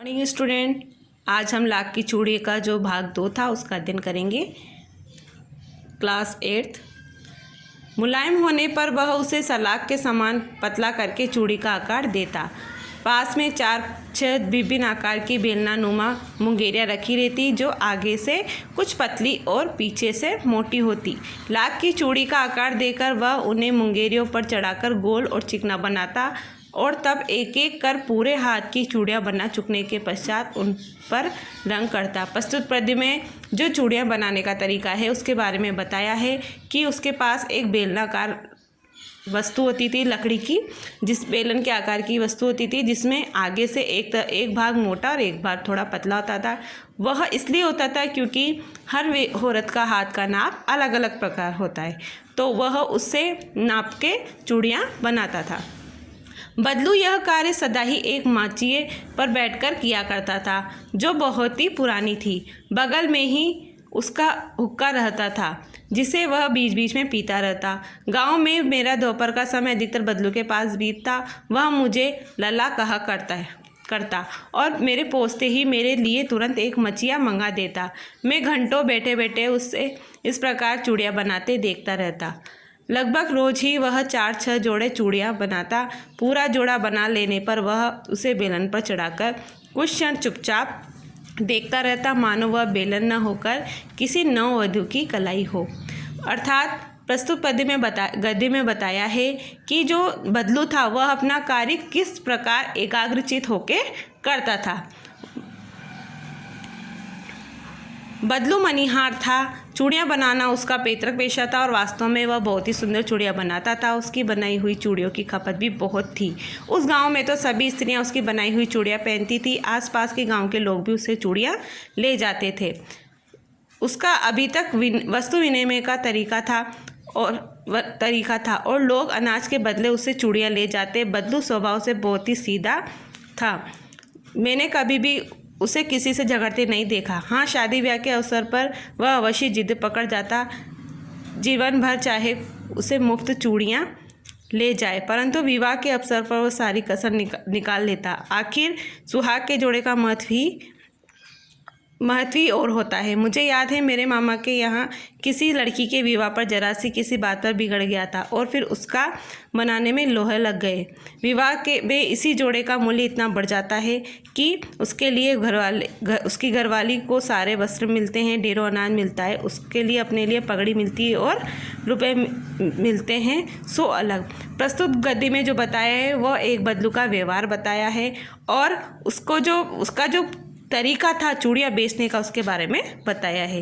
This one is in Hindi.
मॉर्निंग स्टूडेंट, आज हम लाख की चूड़ी का जो भाग 2 था उसका अध्ययन करेंगे। क्लास 8। मुलायम होने पर वह उसे सलाख के समान पतला करके चूड़ी का आकार देता। पास में 4-6 विभिन्न आकार की बेलनानुमा मुंगेरियाँ रखी रहती जो आगे से कुछ पतली और पीछे से मोटी होती। लाख की चूड़ी का आकार देकर वह उन्हें मुंगेरियों पर चढ़ाकर गोल और चिकना बनाता और तब एक एक कर पूरे हाथ की चूड़ियाँ बना चुकने के पश्चात उन पर रंग करता। प्रस्तुत पद्य में जो चूड़ियाँ बनाने का तरीका है उसके बारे में बताया है कि उसके पास एक बेलनाकार वस्तु होती थी लकड़ी की, जिस बेलन के आकार की वस्तु होती थी जिसमें आगे से एक भाग मोटा और एक भाग थोड़ा पतला होता था। वह इसलिए होता था क्योंकि हर औरत का हाथ का नाप अलग अलग प्रकार होता है, तो वह उससे नाप के चूड़ियाँ बनाता था। बदलू यह कार्य सदा ही एक माचिए पर बैठकर किया करता था जो बहुत ही पुरानी थी। बगल में ही उसका हुक्का रहता था जिसे वह बीच बीच में पीता रहता। गांव में मेरा दोपहर का समय अधिकतर बदलू के पास बीतता। वह मुझे लल्ला कहा करता और मेरे पहुँचते ही मेरे लिए तुरंत एक मचिया मंगा देता। मैं घंटों बैठे बैठे उससे इस प्रकार चूड़ियाँ बनाते देखता रहता। लगभग रोज ही वह 4-6 जोड़े चूड़ियाँ बनाता। पूरा जोड़ा बना लेने पर वह उसे बेलन पर चढ़ाकर कुछ क्षण चुपचाप देखता रहता, मानो वह बेलन न होकर किसी नववधू की कलाई हो। अर्थात प्रस्तुत गद्य में बताया है कि जो बदलू था वह अपना कार्य किस प्रकार एकाग्रचित होकर करता था। बदलू मनीहार था। चूड़ियाँ बनाना उसका पैतृक पेशा था और वास्तव में वह बहुत ही सुंदर चूड़ियाँ बनाता था। उसकी बनाई हुई चूड़ियों की खपत भी बहुत थी। उस गांव में तो सभी स्त्रियाँ उसकी बनाई हुई चूड़ियाँ पहनती थी। आसपास के गांव के लोग भी उससे चूड़ियाँ ले जाते थे। उसका अभी तक वस्तु विनिमय का तरीका था और लोग अनाज के बदले उससे चूड़ियाँ ले जाते। बदलू स्वभाव से बहुत ही सीधा था। मैंने कभी भी उसे किसी से झगड़ते नहीं देखा। हाँ, शादी ब्याह के अवसर पर वह अवश्य जिद पकड़ जाता, जीवन भर चाहे उसे मुफ्त चूड़ियाँ ले जाए, परंतु विवाह के अवसर पर वह सारी कसर निकाल लेता। आखिर सुहाग के जोड़े का महत्व ही और होता है। मुझे याद है मेरे मामा के यहाँ किसी लड़की के विवाह पर जरा सी किसी बात पर बिगड़ गया था और फिर उसका मनाने में लोहे लग गए। विवाह के में इसी जोड़े का मूल्य इतना बढ़ जाता है कि उसके लिए उसकी घरवाली को सारे वस्त्र मिलते हैं, ढेरों अनाज मिलता है, उसके लिए अपने लिए पगड़ी मिलती है और रुपए मिलते हैं। सो अलग प्रस्तुत गद्य में जो बताया है वह एक बदलू का व्यवहार बताया है और उसका जो तरीका था चूड़ियाँ बेचने का उसके बारे में बताया है।